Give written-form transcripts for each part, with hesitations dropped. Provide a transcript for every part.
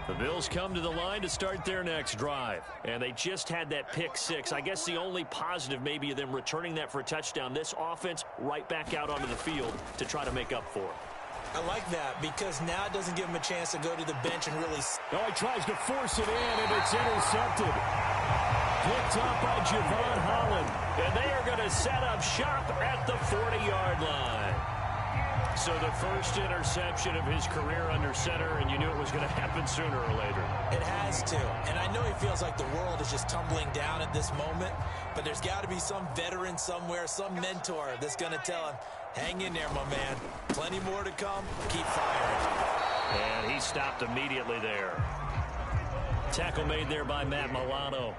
The Bills come to the line to start their next drive. And they just had that pick six. I guess the only positive maybe of them returning that for a touchdown. This offense right back out onto the field to try to make up for it. I like that because now it doesn't give him a chance to go to the bench and really... Oh, he tries to force it in, and it's intercepted. Picked up by Javon Holland. And they are going to set up shop at the 40-yard line. So the first interception of his career under center, and you knew it was going to happen sooner or later. It has to. And I know he feels like the world is just tumbling down at this moment, but there's got to be some veteran somewhere, some mentor that's going to tell him, hang in there, my man. Plenty more to come. Keep firing. And he stopped immediately there. Tackle made there by Matt Milano.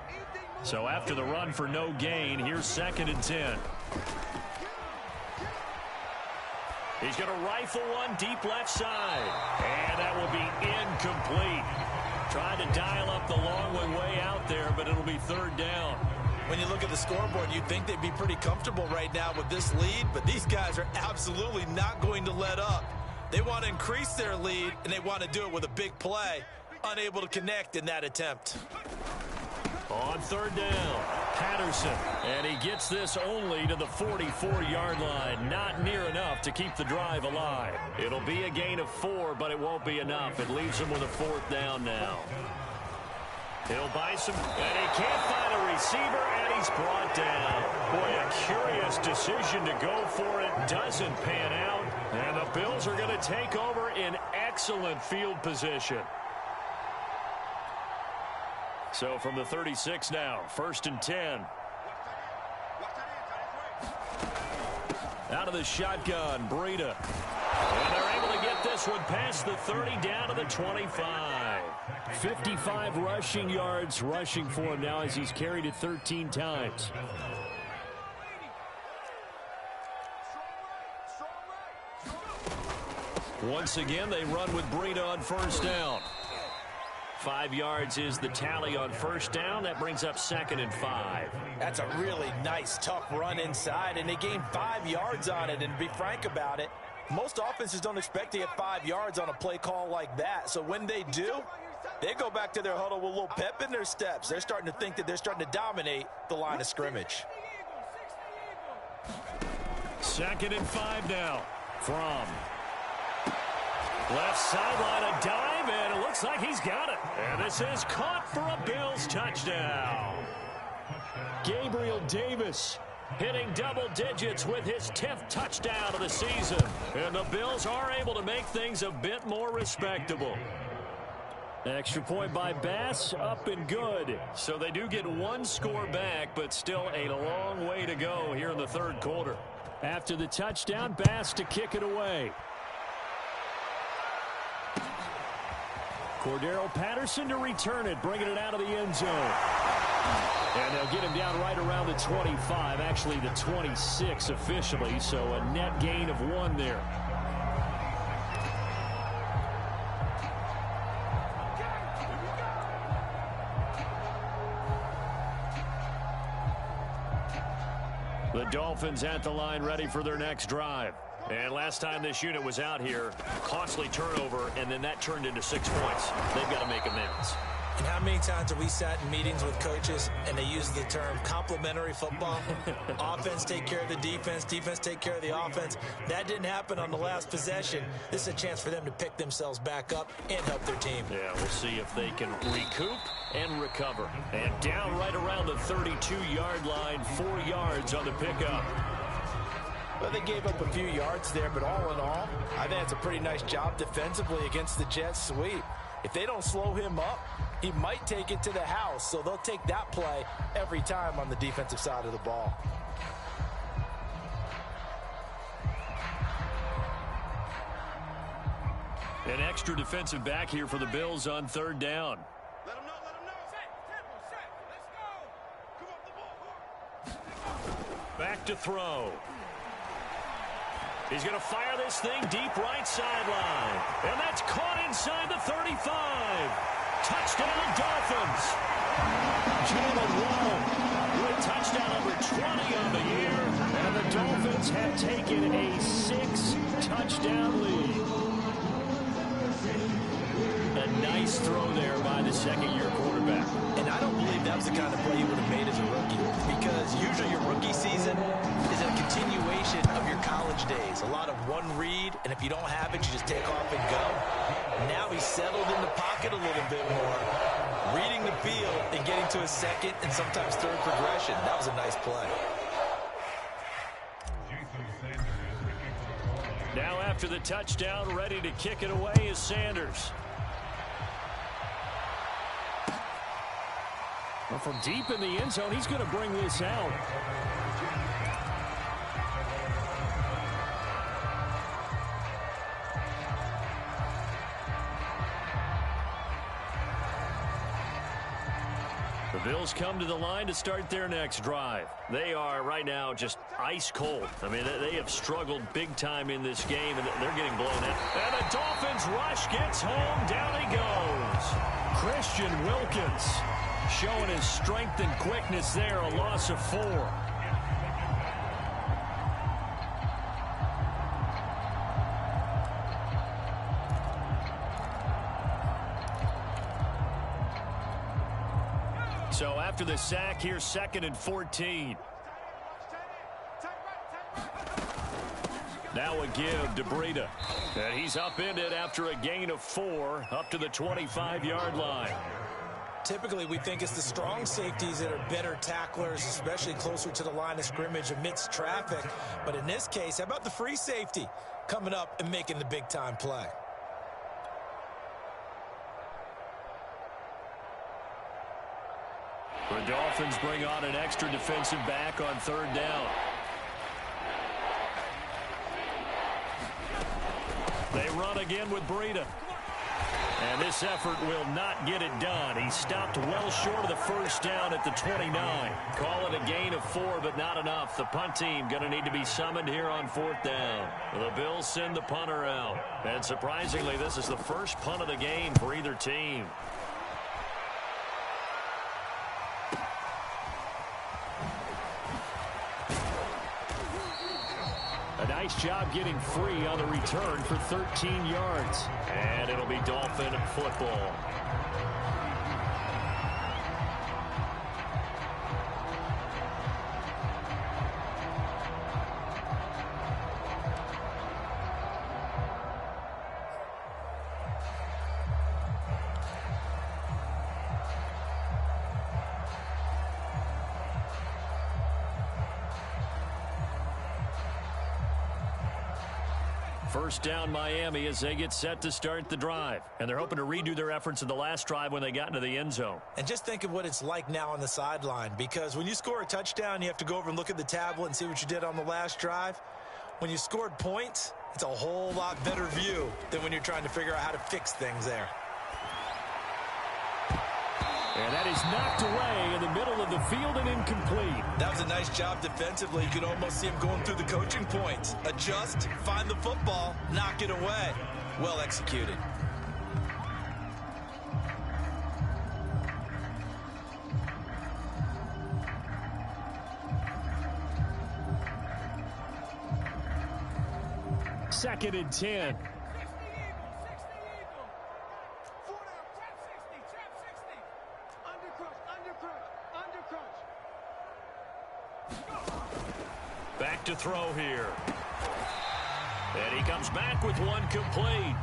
So after the run for no gain, here's 2nd and 10. He's going to rifle one deep left side. And that will be incomplete. Trying to dial up the long way out there, but it'll be 3rd down. When you look at the scoreboard, you'd think they'd be pretty comfortable right now with this lead, but these guys are absolutely not going to let up. They want to increase their lead, and they want to do it with a big play. Unable to connect in that attempt. On 3rd down, Patterson. And he gets this only to the 44-yard line. Not near enough to keep the drive alive. It'll be a gain of 4, but it won't be enough. It leaves him with a 4th down now. He'll buy some, and he can't find a receiver, and he's brought down. Boy, a curious decision to go for it. Doesn't pan out, and the Bills are going to take over in excellent field position. So from the 36 now, 1st and 10. Out of the shotgun, Breida. And they're able to get this one past the 30 down to the 25. 55 rushing yards rushing for him now as he's carried it 13 times. Once again, they run with Breida on 1st down. 5 yards is the tally on 1st down. That brings up 2nd and 5. That's a really nice, tough run inside, and they gained 5 yards on it. And to be frank about it, most offenses don't expect to get 5 yards on a play call like that. So when they do, they go back to their huddle with a little pep in their steps. They're starting to think that they're starting to dominate the line of scrimmage. 2nd and 5 now. From left sideline, a dive, and it looks like he's got it. And this is caught for a Bills touchdown. Gabriel Davis hitting double digits with his 10th touchdown of the season. And the Bills are able to make things a bit more respectable. Extra point by Bass, up and good. So they do get 1 score back, but still a long way to go here in the 3rd quarter. After the touchdown, Bass to kick it away. Cordero Patterson to return it, bringing it out of the end zone. And they'll get him down right around the 25, actually the 26 officially, so a net gain of 1 there. The Dolphins at the line ready for their next drive. And last time this unit was out here, costly turnover, and then that turned into 6 points. They've got to make amends. And how many times have we sat in meetings with coaches and they use the term complementary football? Offense take care of the defense, defense take care of the offense. That didn't happen on the last possession. This is a chance for them to pick themselves back up and help their team. Yeah, we'll see if they can recoup and recover. And down right around the 32-yard line, 4 yards on the pickup. Well, they gave up a few yards there, but all in all, I think that's a pretty nice job defensively against the Jets sweep. If they don't slow him up, he might take it to the house, so they'll take that play every time on the defensive side of the ball. An extra defensive back here for the Bills on 3rd down. Let him know. Set. Let's go. Come up the ball. Back to throw. He's going to fire this thing deep right sideline. And that's caught inside the 35. Touchdown Dolphins. Jalen Waddle with touchdown number 20 on the year. And the Dolphins have taken a 6-touchdown lead. A nice throw there by the second-year quarterback. And I don't believe that was the kind of play he would have made as a rookie, because usually your rookie season is a continuation of your college days. A lot of one read, and if you don't have it, you just take off and go. Now he's settled in the pocket a little bit more, reading the field and getting to his second and sometimes third progression. That was a nice play. Now after the touchdown, ready to kick it away is Sanders. Well, from deep in the end zone, he's going to bring this out. The Bills come to the line to start their next drive. They are right now just ice cold. I mean, they have struggled big time in this game, and they're getting blown out. And the Dolphins rush gets home. Down he goes. Christian Wilkins showing his strength and quickness there. A loss of 4. So after the sack, here's 2nd and 14. Now a give to Breida. And he's upended after a gain of 4 up to the 25-yard line. Typically, we think it's the strong safeties that are better tacklers, especially closer to the line of scrimmage amidst traffic. But in this case, how about the free safety coming up and making the big-time play? The Dolphins bring on an extra defensive back on 3rd down. They run again with Breida. And this effort will not get it done. He stopped well short of the first down at the 29. Call it a gain of 4, but not enough. The punt team going to need to be summoned here on 4th down. The Bills send the punter out. And surprisingly, this is the first punt of the game for either team. A nice job getting free on the return for 13 yards. And it'll be Dolphin football. First down Miami as they get set to start the drive. And they're hoping to redo their efforts in the last drive when they got into the end zone. And just think of what it's like now on the sideline, because when you score a touchdown, you have to go over and look at the tablet and see what you did on the last drive. When you scored points, it's a whole lot better view than when you're trying to figure out how to fix things there. And that is knocked away in the middle of the field and incomplete. That was a nice job defensively. You could almost see him going through the coaching points. Adjust, find the football, knock it away. Well executed. Second and 10. Back to throw here. And he comes back with one complete.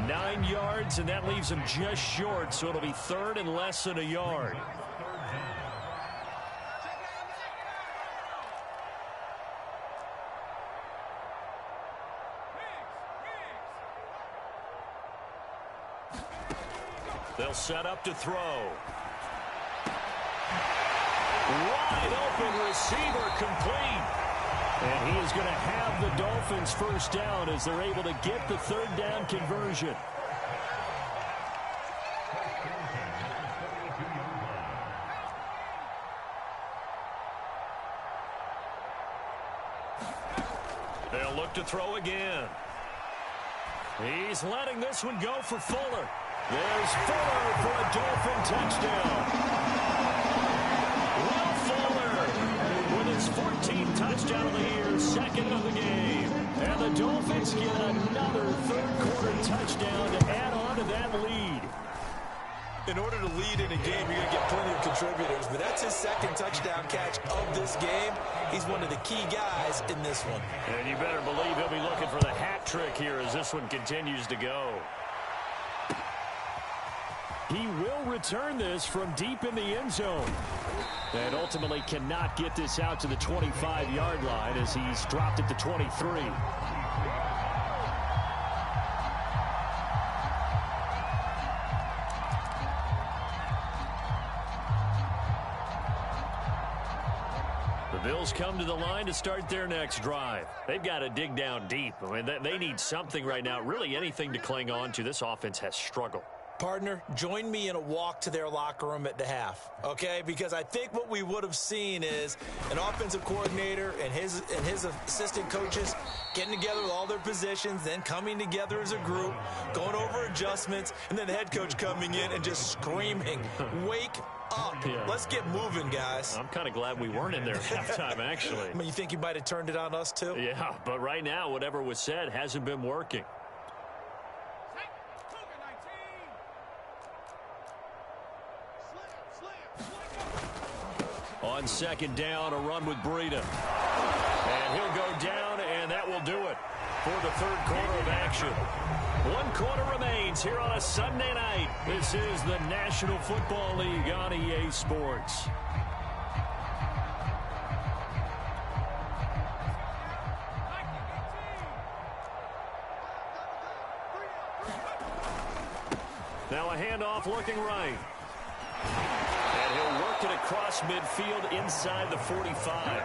9 yards, and that leaves him just short, so it'll be 3rd and less than a yard. They'll set up to throw. Wide open receiver complete. And he is going to have the Dolphins first down as they're able to get the 3rd down conversion. They'll look to throw again. He's letting this one go for Fuller. There's Fuller for a Dolphin touchdown. Will Fuller with his 14th touchdown of the year, 2nd of the game. And the Dolphins get another 3rd quarter touchdown to add on to that lead. In order to lead in a game, you're going to get plenty of contributors, but that's his second touchdown catch of this game. He's one of the key guys in this one. And you better believe he'll be looking for the hat trick here as this one continues to go. He will return this from deep in the end zone. And ultimately cannot get this out to the 25-yard line as he's dropped at the 23. The Bills come to the line to start their next drive. They've got to dig down deep. I mean, they need something right now, really anything to cling on to. This offense has struggled. Partner, join me in a walk to their locker room at the half, okay? Because I think what we would have seen is an offensive coordinator and his assistant coaches getting together with all their positions, then coming together as a group, going over adjustments, and then the head coach coming in and just screaming, wake up. Yeah. Let's get moving, guys. I'm kind of glad we weren't in there at halftime, actually. I mean, you think you might have turned it on us, too? Yeah, but right now, whatever was said hasn't been working. On second down, a run with Breida. And he'll go down, and that will do it for the third quarter of action. 1 quarter remains here on a Sunday night. This is the National Football League on EA Sports. Now a handoff looking right. And he'll work it across midfield inside the 45.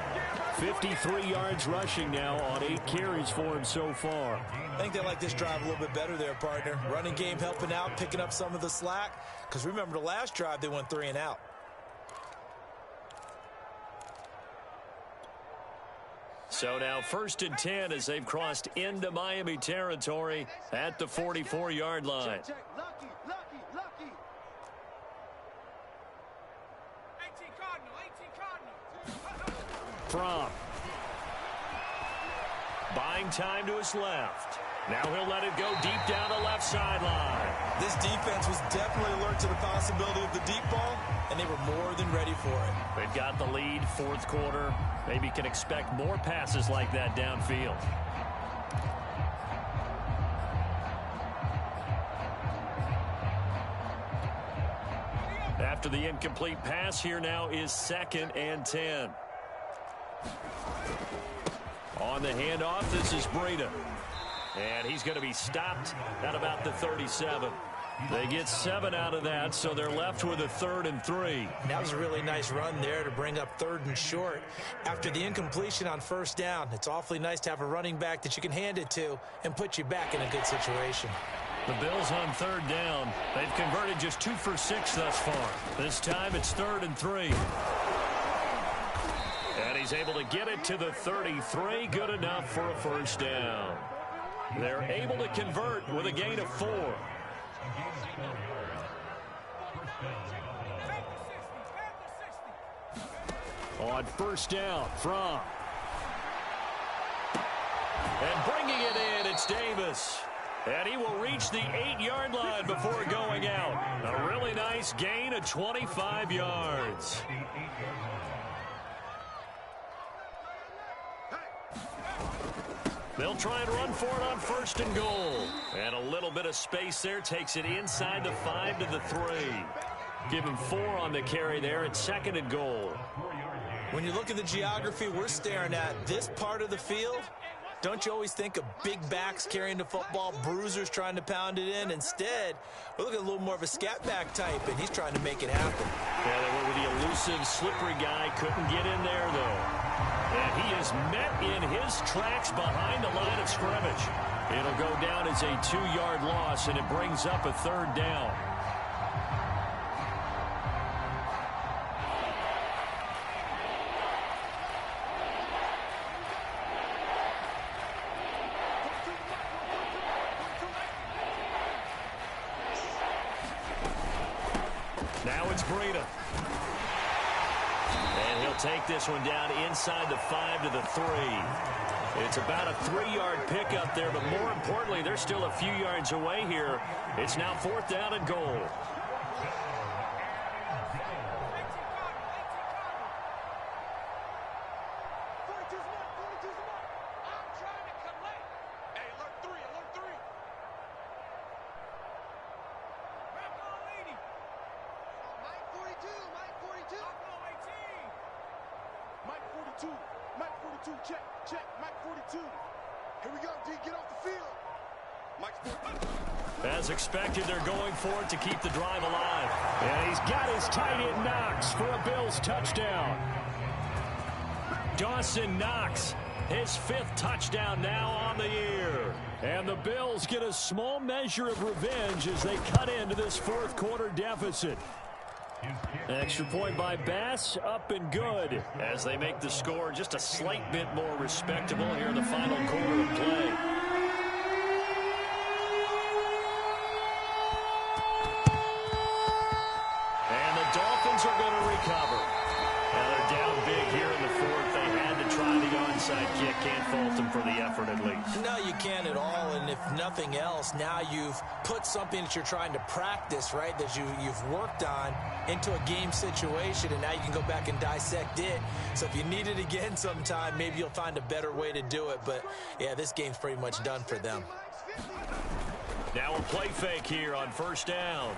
53 yards rushing now on 8 carries for him so far. I think they like this drive a little bit better there, partner. Running game helping out, picking up some of the slack. Because remember, the last drive, they went 3 and out. So now 1st and 10 as they've crossed into Miami territory at the 44-yard line. Check. Lucky. 18 Cardinal. From. Buying time to his left. Now he'll let it go deep down the left sideline. This defense was definitely alert to the possibility of the deep ball, and they were more than ready for it. They've got the lead, 4th quarter. Maybe can expect more passes like that downfield. After the incomplete pass, here now is 2nd and 10. On the handoff, this is Breida. And he's going to be stopped at about the 37. They get 7 out of that, so they're left with a 3rd and 3. That was a really nice run there to bring up 3rd and short. After the incompletion on 1st down, it's awfully nice to have a running back that you can hand it to and put you back in a good situation. The Bills on 3rd down. They've converted just 2 for 6 thus far. This time it's 3rd and 3. And he's able to get it to the 33. Good enough for a 1st down. They're able to convert with a gain of 4. On 1st down, from. And bringing it in, it's Davis. And he will reach the 8-yard line before going out. A really nice gain of 25 yards. They'll try and run for it on 1st and goal. And a little bit of space there takes it inside the 5 to the 3. Give him 4 on the carry there at 2nd and goal. When you look at the geography we're staring at, this part of the field, don't you always think of big backs carrying the football, bruisers trying to pound it in? Instead, we're looking at a little more of a scat back type, and he's trying to make it happen. Yeah, they went with the elusive, slippery guy. Couldn't get in there, though. And he is met in his tracks behind the line of scrimmage. It'll go down as a 2-yard loss, and it brings up a 3rd down. Now it's Breida. And he'll take this one down inside the 5 to the 3. It's about a 3-yard pickup there, but more importantly, they're still a few yards away here. It's now 4th down and goal. 42. Mike 42, check, check, Mike 42. Here we go, D, get off the field. Mike's 42. As expected, they're going for it to keep the drive alive. And he's got his tight end Knox for a Bills touchdown. Dawson Knox, his 5th touchdown now on the year. And the Bills get a small measure of revenge as they cut into this 4th quarter deficit. Extra point by Bass, up and good, as they make the score just a slight bit more respectable here in the final quarter of play. And the Dolphins are going to recover. Now they're down big here in the 4th. They had to try the onside kick. Can't fault them for the effort at least. No, you can't at all. And if nothing else, now you've put something that you're trying to practice, right, that you've worked on into a game situation, and now you can go back and dissect it. So if you need it again sometime, maybe you'll find a better way to do it. But, yeah, this game's pretty much done for them. Now a play fake here on 1st down.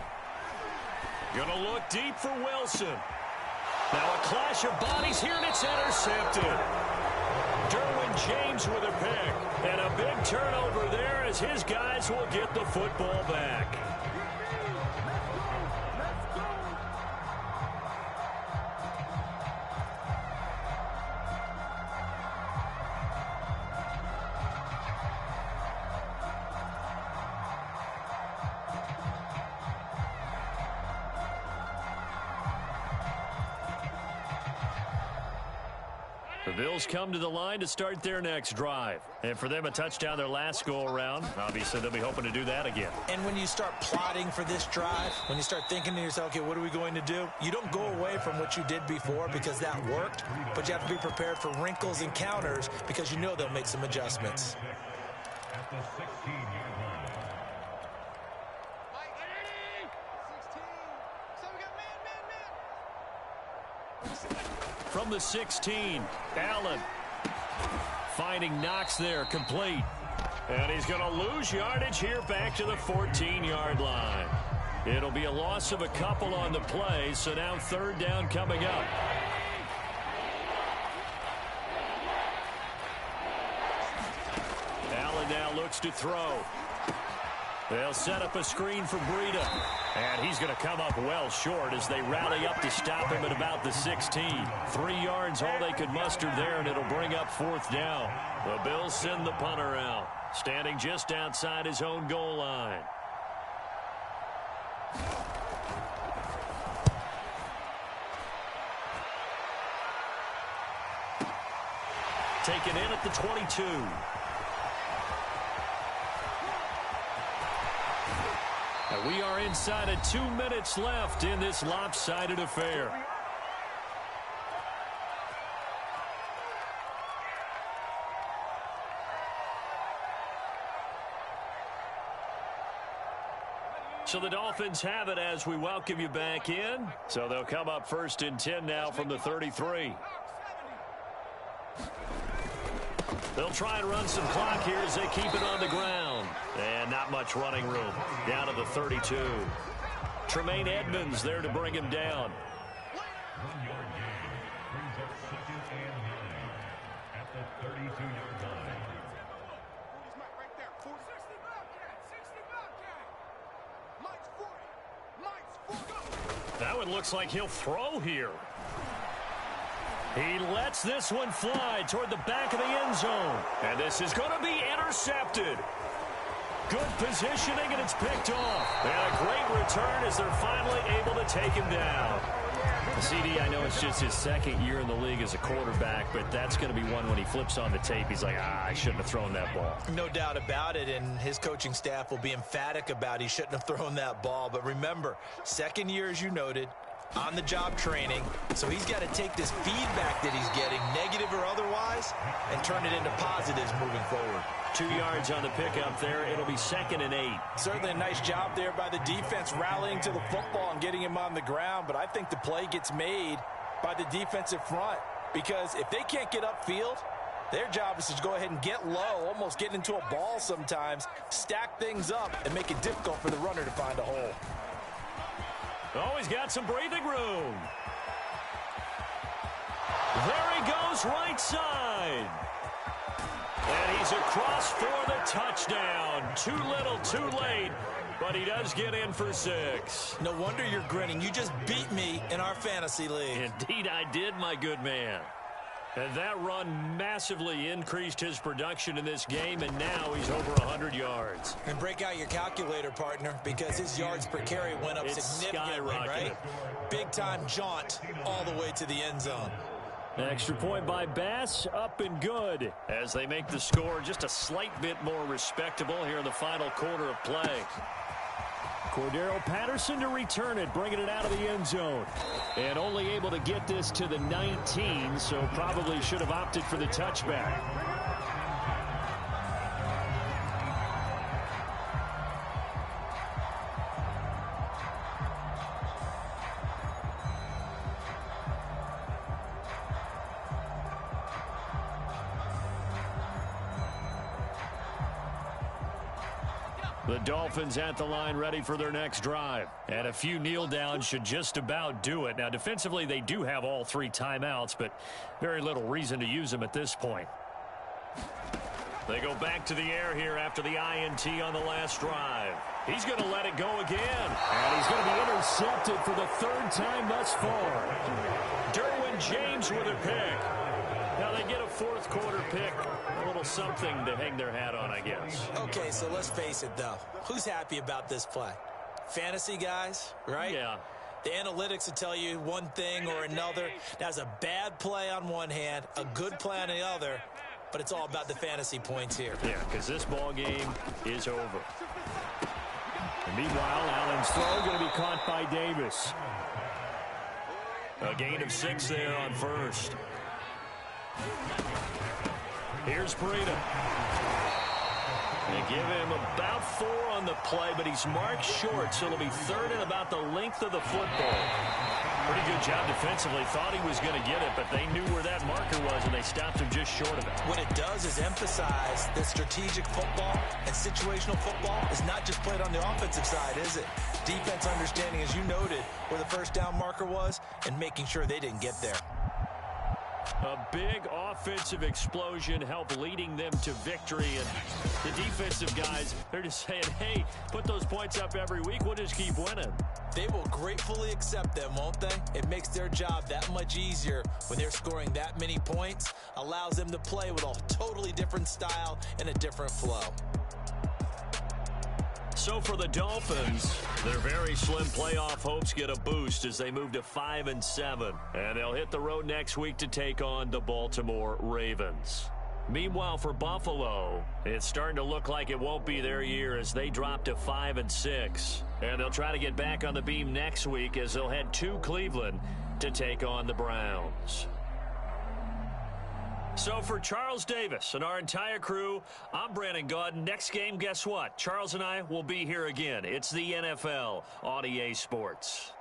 Going to look deep for Wilson. Now a clash of bodies here, and it's intercepted. Derwin James with a pick. And a big turnover there as his guys will get the football back. The Bills come to the line to start their next drive. And for them, a touchdown their last go-around. Obviously, they'll be hoping to do that again. And when you start plotting for this drive, when you start thinking to yourself, okay, what are we going to do? You don't go away from what you did before because that worked, but you have to be prepared for wrinkles and counters because you know they'll make some adjustments. At the 16-yard line. Mike, 16. So we got man. From the 16, Allen finding Knox there, complete. And he's going to lose yardage here back to the 14-yard line. It'll be a loss of a couple on the play, so now 3rd down coming up. Allen now looks to throw. They'll set up a screen for Breida. And he's going to come up well short as they rally up to stop him at about the 16. 3 yards, all they could muster there, and it'll bring up 4th down. The Bills send the punter out, standing just outside his own goal line. Taken in at the 22. And we are inside of 2 minutes left in this lopsided affair. So the Dolphins have it as we welcome you back in. So they'll come up 1st and 10 now from the 33. They'll try and run some clock here as they keep it on the ground. And not much running room. Down to the 32. Tremaine Edmonds there to bring him down. 1-yard gain brings up 2nd and 9 at the 32-yard line. He's Mike right there. 40. 60 Bobcat. 60 Bobcat. Mike's 40. Mike's 40. That one looks like he'll throw here. He lets this one fly toward the back of the end zone. And this is going to be intercepted. Good positioning, and it's picked off. And a great return as they're finally able to take him down. CD, I know it's just his 2nd year in the league as a quarterback, but that's going to be one when he flips on the tape. He's like, I shouldn't have thrown that ball. No doubt about it, and his coaching staff will be emphatic about he shouldn't have thrown that ball. But remember, 2nd year, as you noted, on-the-job training, so he's got to take this feedback that he's getting, negative or otherwise, and turn it into positives moving forward. 2 yards on the pickup there. It'll be 2nd and 8. Certainly a nice job there by the defense rallying to the football and getting him on the ground, but I think the play gets made by the defensive front because if they can't get upfield, their job is to go ahead and get low, almost get into a ball sometimes, stack things up, and make it difficult for the runner to find a hole. Oh, he's got some breathing room. There he goes, right side. And he's across for the touchdown. Too little, too late. But he does get in for 6. No wonder you're grinning. You just beat me in our fantasy league. Indeed I did, my good man. And that run massively increased his production in this game, and now he's over 100 yards. And break out your calculator, partner, because his yards per carry went up significantly, right? Big-time jaunt all the way to the end zone. Extra point by Bass, up and good, as they make the score just a slight bit more respectable here in the final quarter of play. Cordero Patterson to return it, bringing it out of the end zone. And only able to get this to the 19, so probably should have opted for the touchback. The Dolphins at the line ready for their next drive. And a few kneel downs should just about do it. Now, defensively, they do have all 3 timeouts, but very little reason to use them at this point. They go back to the air here after the INT on the last drive. He's going to let it go again. And he's going to be intercepted for the 3rd time thus far. Derwin James with a pick. Now they get a 4th quarter pick. A little something to hang their hat on, I guess. Okay, so let's face it, though. Who's happy about this play? Fantasy guys, right? Yeah. The analytics will tell you one thing or another. That's a bad play on one hand, a good play on the other, but it's all about the fantasy points here. Yeah, because this ball game is over. And meanwhile, Allen's throw going to be caught by Davis. A gain of 6 there on first. Here's Breida. They give him about 4 on the play, but he's marked short, so it'll be 3rd and about the length of the football. Pretty good job defensively. Thought he was going to get it, but they knew where that marker was, and they stopped him just short of it. What it does is emphasize that strategic football and situational football is not just played on the offensive side, is it? Defense understanding, as you noted, where the first down marker was and making sure they didn't get there. A big offensive explosion helped leading them to victory. And the defensive guys, they're just saying, hey, put those points up every week. We'll just keep winning. They will gratefully accept them, won't they? It makes their job that much easier when they're scoring that many points. Allows them to play with a totally different style and a different flow. So for the Dolphins, their very slim playoff hopes get a boost as they move to 5-7. And they'll hit the road next week to take on the Baltimore Ravens. Meanwhile, for Buffalo, it's starting to look like it won't be their year as they drop to 5-6. And they'll try to get back on the beam next week as they'll head to Cleveland to take on the Browns. So for Charles Davis and our entire crew, I'm Brandon Gaudin. Next game, guess what? Charles and I will be here again. It's the NFL on EA Sports.